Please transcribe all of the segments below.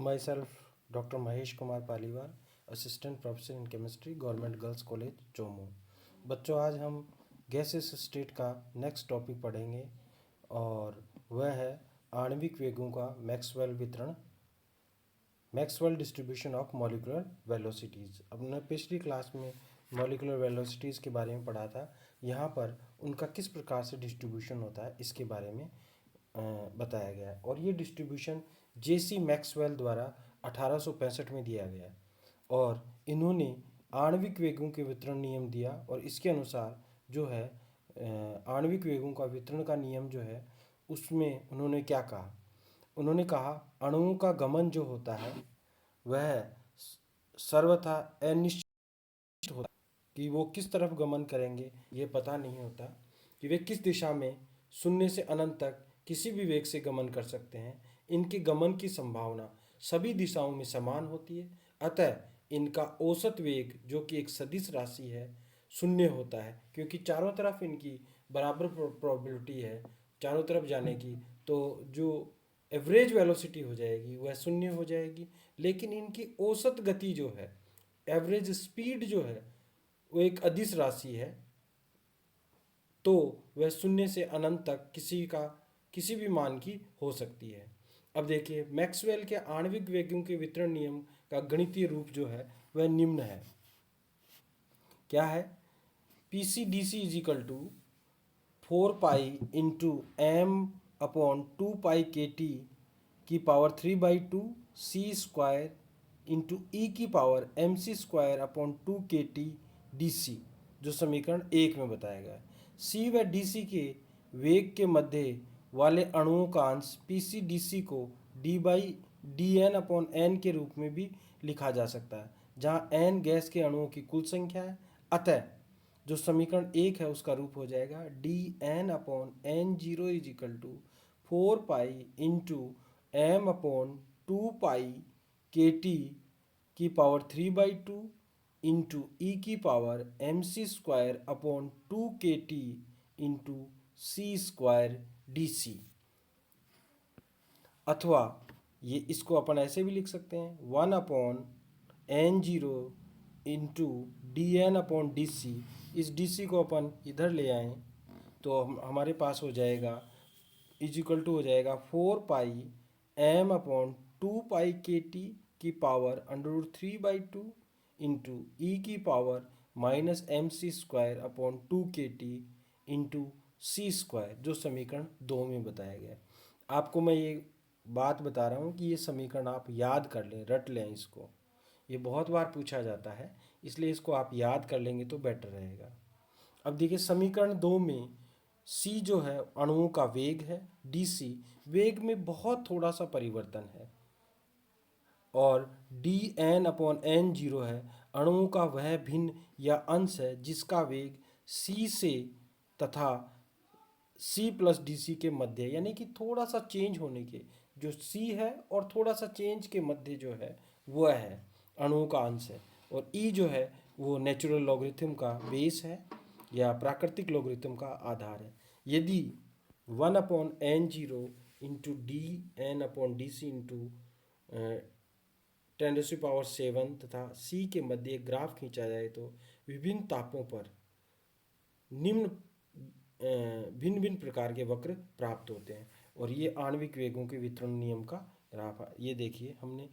My self doctor Mahesh Kumar Paliwal, assistant professor in chemistry, government girls college Chomu. बच्चों, आज हम gases state का नेक्स्ट टॉपिक पढ़ेंगे और वह है आणविक वेगों का मैक्सवेल वितरण, Maxwell distribution of molecular velocities. हमने पिछली क्लास में मॉलिक्यूलर वेलोसिटीज़ के बारे में पढ़ा था। यहाँ पर उनका किस प्रकार से डिस्ट्रीब्यूशन होता है इसके बारे में बताया गया है। और ये डिस्ट्रीब्यूशन जेसी मैक्सवेल द्वारा 1865 में दिया गया और इन्होंने आणविक वेगों के वितरण नियम दिया। और इसके अनुसार जो है आणविक वेगों का वितरण का नियम जो है उसमें उन्होंने क्या कहा। उन्होंने कहा अणुओं का गमन जो होता है वह सर्वथा अनिश्चित होता है कि वो किस तरफ गमन करेंगे, ये पता नहीं होता कि वे किस दिशा में शून्य से अनंत तक किसी भी वेग से गमन कर सकते हैं। इनके गमन की संभावना सभी दिशाओं में समान होती है, अतः इनका औसत वेग जो कि एक सदिश राशि है शून्य होता है, क्योंकि चारों तरफ इनकी बराबर प्रोबेबिलिटी है चारों तरफ जाने की। तो जो एवरेज वेलोसिटी हो जाएगी वह शून्य हो जाएगी, लेकिन इनकी औसत गति जो है, एवरेज स्पीड जो है, वो एक अदिश राशि है, तो वह शून्य से अनंत तक किसी भी मान की हो सकती है। अब देखिए मैक्सवेल के आणविक वेगों के वितरण नियम का गणितीय रूप जो है वह निम्न है। क्या है? P C D C is equal to 4 pi into M upon 2 pi K T की power 3/2 C square into E की power M C square upon 2 KT D C, जो समीकरण 1 में बताया गया है। सी व डी सी के वेग के मध्य वाले अणुओं का अंश पी सी डी सी को d/dn/n के रूप में भी लिखा जा सकता है, जहाँ n गैस के अणुओं की कुल संख्या है। अतः जो समीकरण 1 है उसका रूप हो जाएगा dn/n0 is equal to 4 pi into M upon 2 pi KT की पावर 3/2 इंटू ई की power MC square upon 2 KT into C square D C. अथवा ये इसको अपन ऐसे भी लिख सकते हैं 1/n0 इंटू dn/dc। इस dc को अपन इधर ले आएँ तो हमारे पास हो जाएगा इज इक्वल टू हो जाएगा 4 पाई m/2 पाई KT की पावर √3/2 इंटू ई की power -MC square upon 2 KT into C square, जो समीकरण 2 में बताया गया है। आपको मैं ये बात बता रहा हूँ कि ये समीकरण आप याद कर लें, रट लें इसको। ये बहुत बार पूछा जाता है, इसलिए इसको आप याद कर लेंगे तो बेटर रहेगा। अब देखिए समीकरण 2 में c जो है अणुओं का वेग है, dc वेग में बहुत थोड़ा सा परिवर्तन है, और dn/n0 है अणुओं का वह भिन्न या अंश है जिसका वेग c से तथा c प्लस डी सी के मध्य, यानी कि थोड़ा सा चेंज होने के, जो c है और थोड़ा सा चेंज के मध्य जो है वह है अणुओं का अंश है। और e जो है वो नेचुरल लॉगरिथम का बेस है या प्राकृतिक लॉगरिथम का आधार है। यदि 1/n0 इंटू dn/dc इंटू 10⁻⁷ तथा c के मध्य एक ग्राफ खींचा जाए तो विभिन्न तापों पर निम्न भिन्न भिन्न प्रकार के वक्र प्राप्त होते हैं। और ये आणविक वेगों के वितरण नियम का ग्राफ है। ये देखिए हमने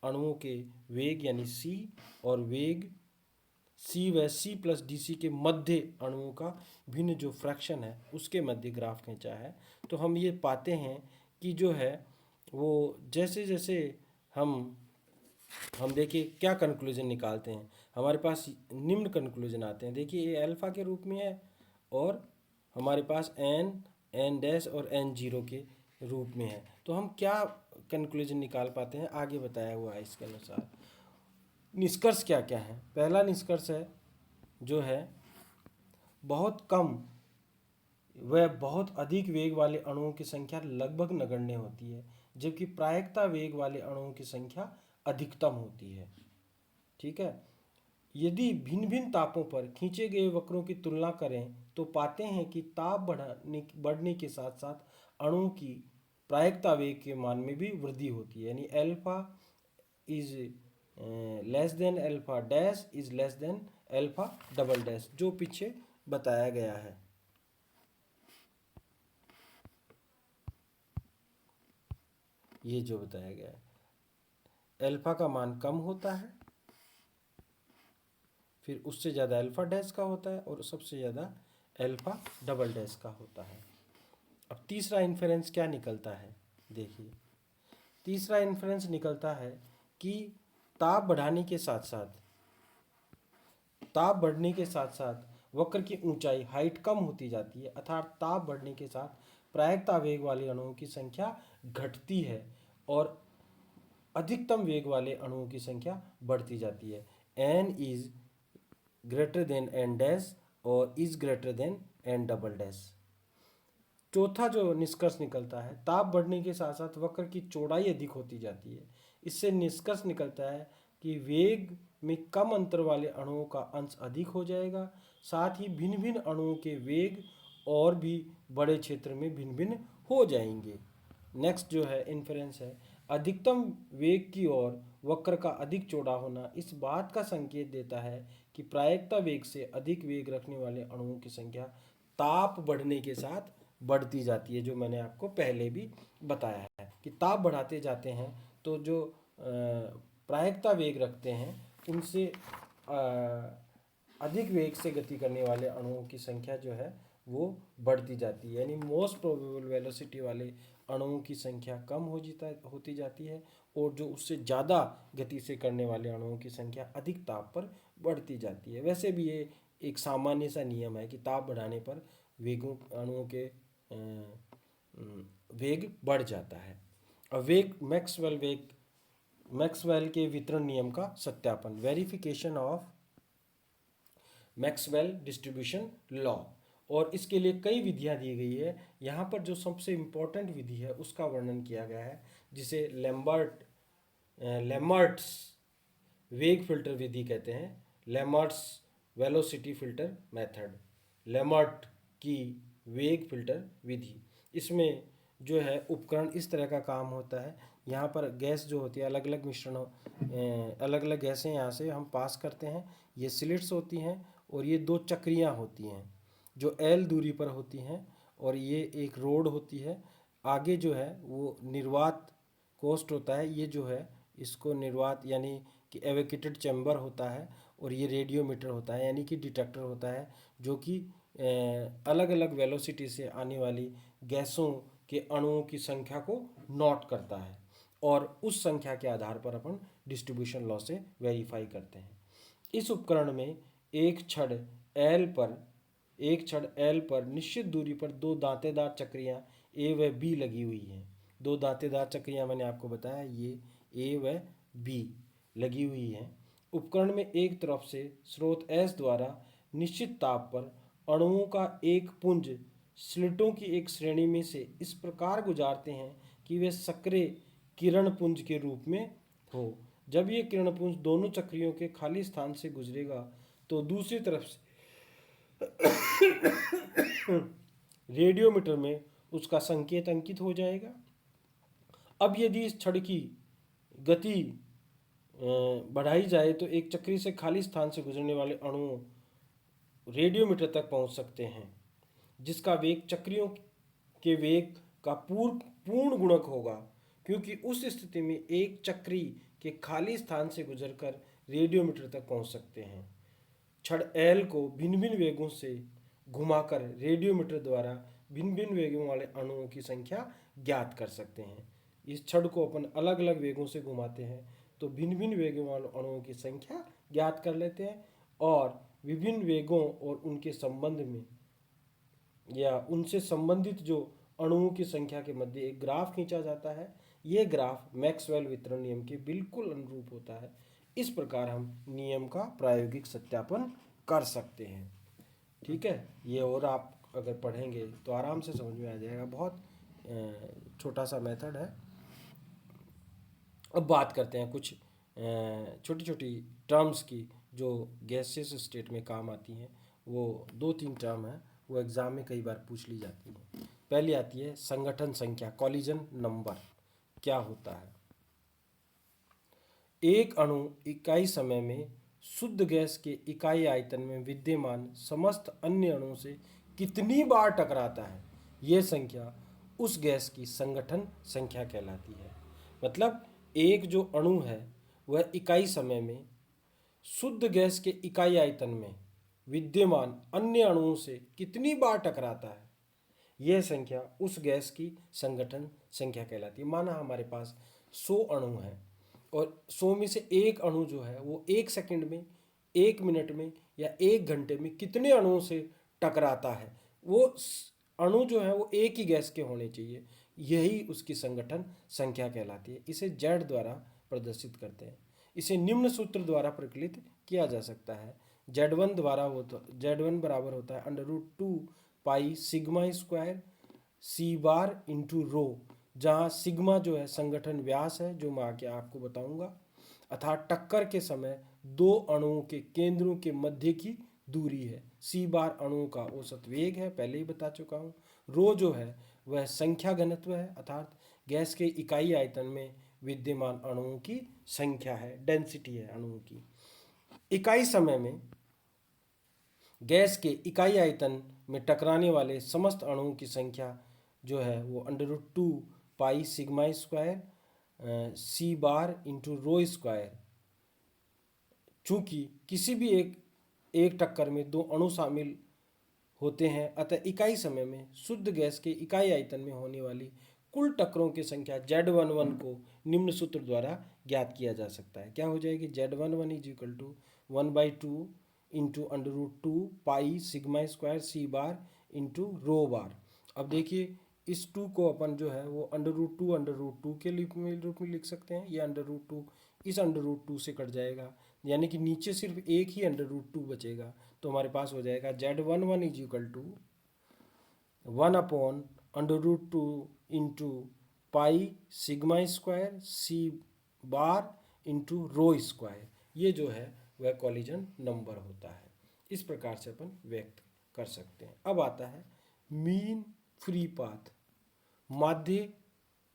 अणुओं के वेग यानी c और वेग c व c प्लस डी सी के मध्य अणुओं का भिन्न जो फ्रैक्शन है उसके मध्य ग्राफ खींचा है। तो हम ये पाते हैं कि जो है वो जैसे जैसे हम देखिए क्या कंक्लूजन निकालते हैं, हमारे पास निम्न कंक्लूजन आते हैं। देखिए ये अल्फ़ा के रूप में है और हमारे पास n डैश और n0 के रूप में है। तो हम क्या कंक्लूजन निकाल पाते हैं, आगे बताया हुआ है इसके अनुसार। निष्कर्ष क्या क्या है? पहला निष्कर्ष है जो है बहुत कम व बहुत अधिक वेग वाले अणुओं की संख्या लगभग नगण्य होती है, जबकि प्रायिकता वेग वाले अणुओं की संख्या अधिकतम होती है। ठीक है। यदि भिन्न भिन्न तापों पर खींचे गए वक्रों की तुलना करें तो पाते हैं कि ताप बढ़ने के साथ साथ अणुओं की प्रायिकता वेग के मान में भी वृद्धि होती है, यानी alpha is less than alpha dash is less than alpha double dash, जो पीछे बताया गया है। ये जो बताया गया है, अल्फा का मान कम होता है, फिर उससे ज़्यादा अल्फा डैश का होता है और सबसे ज़्यादा अल्फा डबल डैश का होता है। अब तीसरा इन्फरेंस क्या निकलता है, देखिए तीसरा इन्फरेंस निकलता है कि ताप बढ़ाने के साथ साथ, ताप बढ़ने के साथ साथ वक्र की ऊंचाई हाइट कम होती जाती है, अर्थात ताप बढ़ने के साथ प्रायिकता वेग वाले अणुओं की संख्या घटती है और अधिकतम वेग वाले अणुओं की संख्या बढ़ती जाती है। N is greater than N dash और is greater than N double dash. चौथा जो निष्कर्ष निकलता है, ताप बढ़ने के साथ साथ वक्र की चौड़ाई अधिक होती जाती है। इससे निष्कर्ष निकलता है कि वेग में कम अंतर वाले अणुओं का अंश अधिक हो जाएगा, साथ ही भिन्न भिन्न अणुओं के वेग और भी बड़े क्षेत्र में भिन्न भिन्न हो जाएंगे। नेक्स्ट जो है इन्फरेंस है, अधिकतम वेग की ओर वक्र का अधिक चौड़ा होना इस बात का संकेत देता है कि प्रायिकता वेग से अधिक वेग रखने वाले अणुओं की संख्या ताप बढ़ने के साथ बढ़ती जाती है, जो मैंने आपको पहले भी बताया है कि ताप बढ़ाते जाते हैं तो जो प्रायिकता वेग रखते हैं उनसे अधिक वेग से गति करने वाले अणुओं की संख्या जो है वो बढ़ती जाती है, यानी मोस्ट प्रोबेबल वेलोसिटी वाले अणुओं की संख्या कम होती जाती है और जो उससे ज़्यादा गति से करने वाले अणुओं की संख्या अधिक ताप पर बढ़ती जाती है। वैसे भी ये एक सामान्य सा नियम है कि ताप बढ़ाने पर वेगों अणुओं के वेग बढ़ जाता है। अब मैक्सवेल के वितरण नियम का सत्यापन, verification of Maxwell distribution law, और इसके लिए कई विधियां दी गई है। यहाँ पर जो सबसे इम्पोर्टेंट विधि है उसका वर्णन किया गया है, जिसे लेमर्ट्स वेग फिल्टर विधि कहते हैं, लेमर्ट्स वेलोसिटी फिल्टर मेथड, लेमर्ट की वेग फिल्टर विधि। इसमें जो है उपकरण इस तरह का काम होता है, यहाँ पर गैस जो होती है अलग अलग मिश्रणों अलग अलग गैसें यहाँ से हम पास करते हैं, ये स्लिट्स होती हैं और ये दो चक्रियाँ होती हैं जो एल दूरी पर होती हैं, और ये एक रोड होती है। आगे जो है वो निर्वात कोस्ट होता है, ये जो है इसको निर्वात यानी कि एवेकेटेड चैम्बर होता है, और ये रेडियोमीटर होता है यानी कि डिटेक्टर होता है, जो कि अलग अलग वेलोसिटी से आने वाली गैसों के अणुओं की संख्या को नोट करता है और उस संख्या के आधार पर अपन डिस्ट्रीब्यूशन लॉ से वेरीफाई करते हैं। इस उपकरण में एक छड़ एल पर निश्चित दूरी पर दो दांतेदार चक्रियां ए व बी लगी हुई हैं। दो दांतेदार चक्रियां मैंने आपको बताया, ये ए व बी लगी हुई हैं। उपकरण में एक तरफ से स्रोत एस द्वारा निश्चित ताप पर अणुओं का एक पुंज स्लिटों की एक श्रेणी में से इस प्रकार गुजारते हैं कि वे सक्रिय किरण पुंज के रूप में हो। जब ये किरण पुंज दोनों चक्रियों के खाली स्थान से गुजरेगा तो दूसरी तरफ से रेडियोमीटर में उसका संकेत अंकित हो जाएगा। अब यदि इस छड़ की गति बढ़ाई जाए तो एक चक्री से खाली स्थान से गुजरने वाले अणु रेडियोमीटर तक पहुंच सकते हैं, जिसका वेग चक्रियों के वेग का पूर्ण गुणक होगा, क्योंकि उस स्थिति में एक चक्री के खाली स्थान से गुजरकर रेडियोमीटर तक पहुंच सकते हैं। छड़ एल को भिन्न भिन्न वेगों से घुमाकर रेडियोमीटर द्वारा भिन्न भिन्न वेगों वाले अणुओं की संख्या ज्ञात कर सकते हैं। इस छड़ को अपन अलग अलग वेगों से घुमाते हैं तो भिन्न भिन्न वेगों वाले अणुओं की संख्या ज्ञात कर लेते हैं, और विभिन्न वेगों और उनके संबंध में या उनसे संबंधित जो अणुओं की संख्या के मध्य एक ग्राफ खींचा जाता है। ये ग्राफ मैक्सवेल वितरण नियम के बिल्कुल अनुरूप होता है। इस प्रकार हम नियम का प्रायोगिक सत्यापन कर सकते हैं। ठीक है, ये और आप अगर पढ़ेंगे तो आराम से समझ में आ जाएगा, बहुत छोटा सा मेथड है। अब बात करते हैं कुछ छोटी छोटी टर्म्स की जो गैसियस स्टेट में काम आती हैं। वो 2-3 टर्म हैं, वो एग्ज़ाम में कई बार पूछ ली जाती हैं। पहली आती है संगठन संख्या, कॉलिजन नंबर। क्या होता है? एक अणु इकाई समय में शुद्ध गैस के इकाई आयतन में विद्यमान समस्त अन्य अणुओं से कितनी बार टकराता है, यह संख्या उस गैस की संगठन संख्या कहलाती है। मतलब एक जो अणु है वह इकाई समय में शुद्ध गैस के इकाई आयतन में विद्यमान अन्य अणुओं से कितनी बार टकराता है, यह संख्या उस गैस की संगठन संख्या कहलाती है। माना हमारे पास 100 अणु हैं और 100 में से एक अणु जो है वो 1 सेकंड में, 1 मिनट में या 1 घंटे में कितने अणुओं से टकराता है, वो अणु जो है वो एक ही गैस के होने चाहिए, यही उसकी संगठन संख्या कहलाती है। इसे जेड द्वारा प्रदर्शित करते हैं। इसे निम्न सूत्र द्वारा प्रकलित किया जा सकता है। Z1 द्वारा Z1 बराबर होता है √2 pi sigma square C bar into रो, जहाँ सिग्मा जो है संगठन व्यास है, जो मैं आगे आपको बताऊंगा, अर्थात टक्कर के समय दो अणुओं के केंद्रों के मध्य की दूरी है। सी बार अणुओं का औसत वेग है, पहले ही बता चुका हूँ। रो जो है वह संख्या घनत्व है, अर्थात गैस के इकाई आयतन में विद्यमान अणुओं की संख्या है, डेंसिटी है अणुओं की। इकाई समय में गैस के इकाई आयतन में टकराने वाले समस्त अणुओं की संख्या जो है वो √2 pi sigma square C bar into rho square. चूंकि किसी भी एक टक्कर में दो अणु शामिल होते हैं, अतः इकाई समय में शुद्ध गैस के इकाई आयतन में होने वाली कुल टक्करों की संख्या Z11 को निम्न सूत्र द्वारा ज्ञात किया जा सकता है। क्या हो जाएगी? Z11 is equal to 1/2 into √2 pi sigma square C bar into rho bar. अब देखिए इस 2 को अपन जो है वो √2 के रूप में लिख सकते हैं। ये √2 इस √2 से कट जाएगा, यानी कि नीचे सिर्फ एक ही √2 बचेगा। तो हमारे पास हो जाएगा Z11 is equal to 1/√2 into pi sigma square C bar into rho square. ये जो है वह कॉलिजन नंबर होता है। इस प्रकार से अपन व्यक्त कर सकते हैं। अब आता है मीन फ्री पाथ, माध्य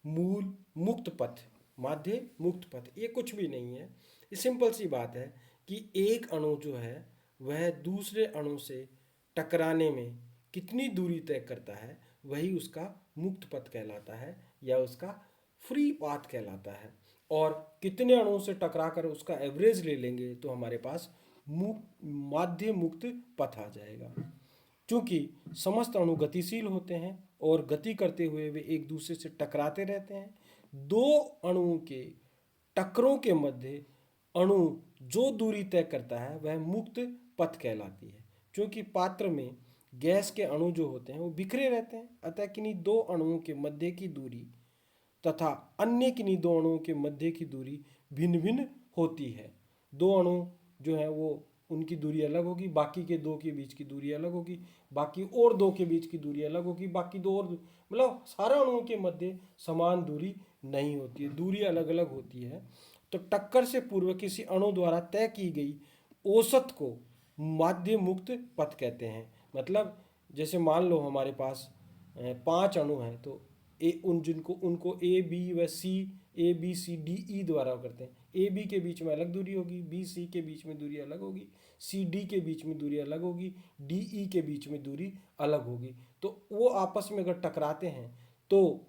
मूल मुक्त पथ। माध्य मुक्त पथ ये कुछ भी नहीं है, ये सिंपल सी बात है कि एक अणु जो है वह दूसरे अणु से टकराने में कितनी दूरी तय करता है, वही उसका मुक्त पथ कहलाता है या उसका फ्री पाथ कहलाता है। और कितने अणुओं से टकरा कर उसका एवरेज ले लेंगे तो हमारे पास माध्य मुक्त पथ आ जाएगा। क्योंकि समस्त अणु गतिशील होते हैं और गति करते हुए वे एक दूसरे से टकराते रहते हैं, दो अणुओं के टक्करों के मध्य अणु जो दूरी तय करता है वह मुक्त पथ कहलाती है। क्योंकि पात्र में गैस के अणु जो होते हैं वो बिखरे रहते हैं, अतः किन्हीं दो अणुओं के मध्य की दूरी तथा अन्य किन्हीं दो अणुओं के मध्य की दूरी भिन्न भिन्न होती है। दो अणु जो है वो उनकी दूरी अलग होगी, बाकी के दो के बीच की दूरी अलग होगी, बाकी और दो के बीच की दूरी अलग होगी, बाकी दो और, मतलब सारे अणुओं के मध्य समान दूरी नहीं होती है, दूरी अलग अलग होती है। तो टक्कर से पूर्व किसी अणु द्वारा तय की गई औसत को माध्य मुक्त पथ कहते हैं। मतलब जैसे मान लो हमारे पास 5 अणु हैं, तो उनको ए बी व सी, A B C D E द्वारा करते हैं। ए बी के बीच में अलग दूरी होगी, बी सी के बीच में दूरी अलग होगी, सी डी के बीच में दूरी अलग होगी, डी ई के बीच में दूरी अलग होगी। तो वो आपस में अगर टकराते हैं तो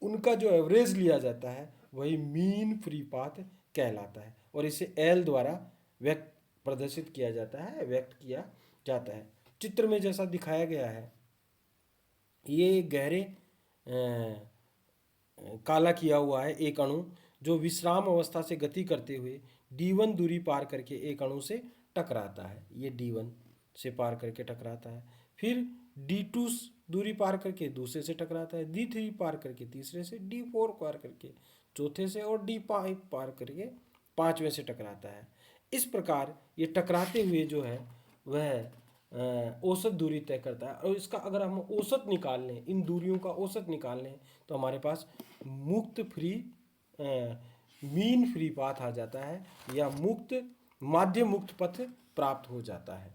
उनका जो एवरेज लिया जाता है वही मीन फ्री पाथ कहलाता है और इसे एल द्वारा व्यक्त प्रदर्शित किया जाता है, व्यक्त किया जाता है। चित्र में जैसा दिखाया गया है, ये गहरे काला किया हुआ है एक अणु जो विश्राम अवस्था से गति करते हुए D1 दूरी पार करके एक अणु से टकराता है। ये D1 से पार करके टकराता है, फिर D2 दूरी पार करके दूसरे से टकराता है, D3 पार करके तीसरे से, D4 पार करके चौथे से और D5 पार करके पांचवें से टकराता है। इस प्रकार ये टकराते हुए जो है वह औसत दूरी तय करता है। और इसका अगर हम औसत निकाल लें, इन दूरियों का औसत निकाल लें, तो हमारे पास मुक्त फ्री मीन फ्री पाथ आ जाता है या माध्य मुक्त पथ प्राप्त हो जाता है।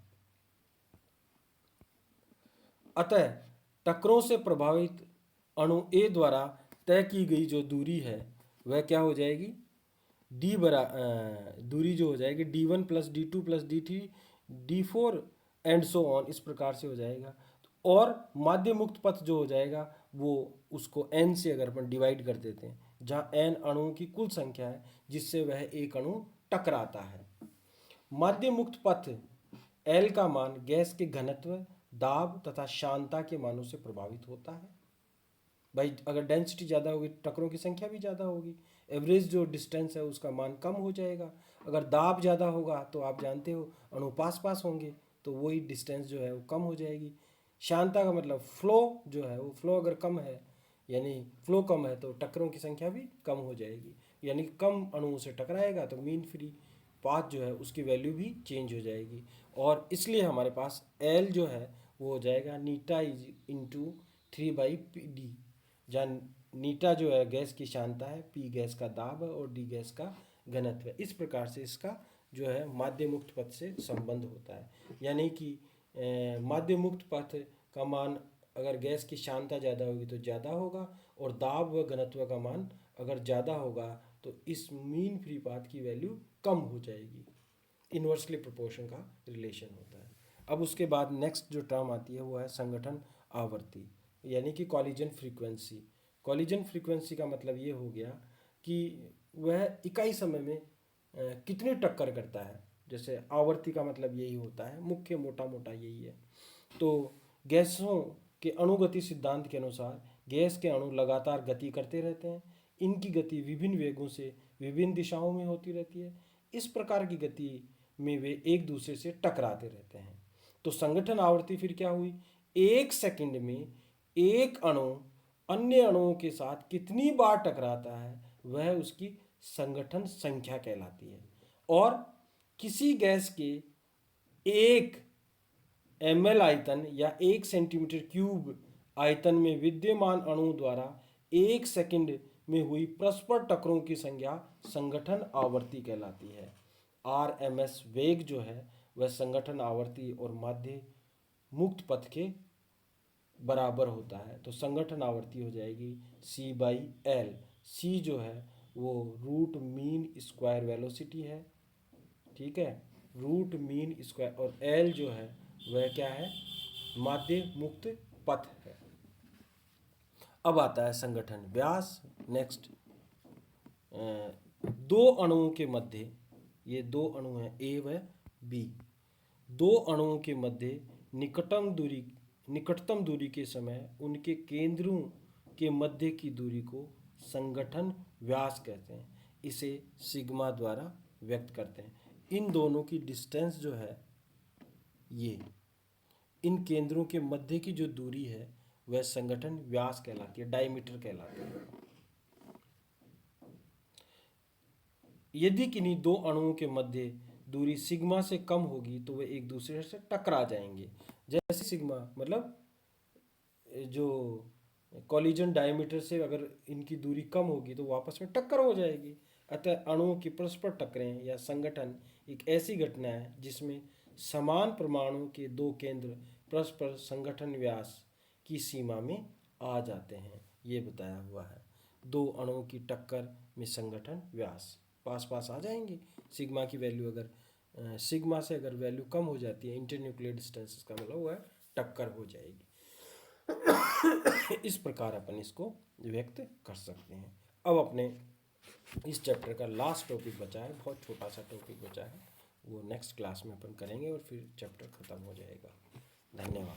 अतः टक्करों से प्रभावित अणु ए द्वारा तय की गई जो दूरी है वह क्या हो जाएगी, दूरी जो हो जाएगी D1 plus D2 plus D3 D4 and so on, इस प्रकार से हो जाएगा। और माध्य मुक्त पथ जो हो जाएगा वो उसको n से अगर अपन डिवाइड कर देते हैं, जहाँ n अणुओं की कुल संख्या है जिससे वह एक अणु टकराता है। माध्य मुक्त पथ L का मान गैस के घनत्व, दाब तथा शांतता के मानों से प्रभावित होता है। भाई अगर डेंसिटी ज़्यादा होगी टक्करों की संख्या भी ज़्यादा होगी, एवरेज जो डिस्टेंस है उसका मान कम हो जाएगा। अगर दाब ज़्यादा होगा तो आप जानते हो अणु पास पास होंगे तो वही डिस्टेंस जो है वो कम हो जाएगी। शांतता का मतलब फ्लो जो है, वो फ्लो अगर कम है यानी फ्लो कम है तो टक्करों की संख्या भी कम हो जाएगी, यानी कम अणुओं से टकराएगा तो मीन फ्री पाथ जो है उसकी वैल्यू भी चेंज हो जाएगी। और इसलिए हमारे पास एल जो है वो हो जाएगा नीटा इज इंटू 3/PD, जहाँ नीटा जो है गैस की शांतता है, पी गैस का दाब है और डी गैस का घनत्व है। इस प्रकार से इसका जो है माध्य मुक्त पथ से संबंध होता है, यानी कि माध्य मुक्त पथ का मान अगर गैस की शांतता ज़्यादा होगी तो ज़्यादा होगा, और दाब व घनत्व का मान अगर ज़्यादा होगा तो इस मीन फ्री पाथ की वैल्यू कम हो जाएगी। इन्वर्सली प्रोपोर्शन का रिलेशन होता है। अब उसके बाद नेक्स्ट जो टर्म आती है वो है संगठन आवर्ती, यानी कि कॉलिजन फ्रीक्वेंसी। कॉलिजन फ्रीक्वेंसी का मतलब ये हो गया कि वह इकाई समय में कितनी टक्कर करता है। जैसे आवर्ती का मतलब यही होता है, मुख्य मोटा मोटा यही है। तो गैसों के अणुगति सिद्धांत के अनुसार गैस के अणु लगातार गति करते रहते हैं। इनकी गति विभिन्न वेगों से विभिन्न दिशाओं में होती रहती है। इस प्रकार की गति में वे एक दूसरे से टकराते रहते हैं। तो संगठन आवर्ती फिर क्या हुई, एक सेकंड में एक अणु अन्य अणुओं के साथ कितनी बार टकराता है वह उसकी संगठन संख्या कहलाती है। और किसी गैस के 1 ml आयतन या 1 सेंटीमीटर क्यूब आयतन में विद्यमान अणु द्वारा एक सेकंड में हुई परस्पर टक्करों की संख्या संगठन आवर्ती कहलाती है। RMS वेग जो है वह संगठन आवर्ती और माध्य मुक्त पथ के बराबर होता है। तो संगठन आवर्ती हो जाएगी C/L। C जो है वो रूट मीन स्क्वायर वेलोसिटी है, ठीक है, रूट मीन स्क्वायर, और L जो है वह क्या है, माध्य मुक्त पथ है। अब आता है संगठन व्यास। नेक्स्ट, दो अणुओं के मध्य, ये दो अणु हैं A व B, दो अणुओं के मध्य निकटतम दूरी के समय उनके केंद्रों के मध्य की दूरी को संगठन व्यास कहते हैं। इसे सिग्मा द्वारा व्यक्त करते हैं। इन दोनों की डिस्टेंस जो है, ये इन केंद्रों के मध्य की जो दूरी है वह संगठन व्यास कहलाती है, डायमीटर कहलाती है। यदि किन्हीं दो अणुओं के मध्य दूरी सिग्मा से कम होगी तो वे एक दूसरे से टकरा जाएंगे। जैसे सिग्मा मतलब जो कॉलिजन डायमीटर से अगर इनकी दूरी कम होगी तो आपस में टक्कर हो जाएगी। अतः अणुओं की परस्पर टकरें या संगठन एक ऐसी घटना है जिसमें समान परमाणु के दो केंद्र परस्पर संगठन व्यास की सीमा में आ जाते हैं, ये बताया हुआ है। दो अणुओं की टक्कर में संगठन व्यास पास पास आ जाएंगे। सिग्मा की वैल्यू अगर सिग्मा से अगर वैल्यू कम हो जाती है, इंटरन्यूक्लियर डिस्टेंस का मतलब वह टक्कर हो जाएगी। इस प्रकार अपन इसको व्यक्त कर सकते हैं। अब अपने इस चैप्टर का लास्ट टॉपिक बचा है, बहुत छोटा सा टॉपिक बचा है, वो नेक्स्ट क्लास में अपन करेंगे और फिर चैप्टर ख़त्म हो जाएगा। धन्यवाद।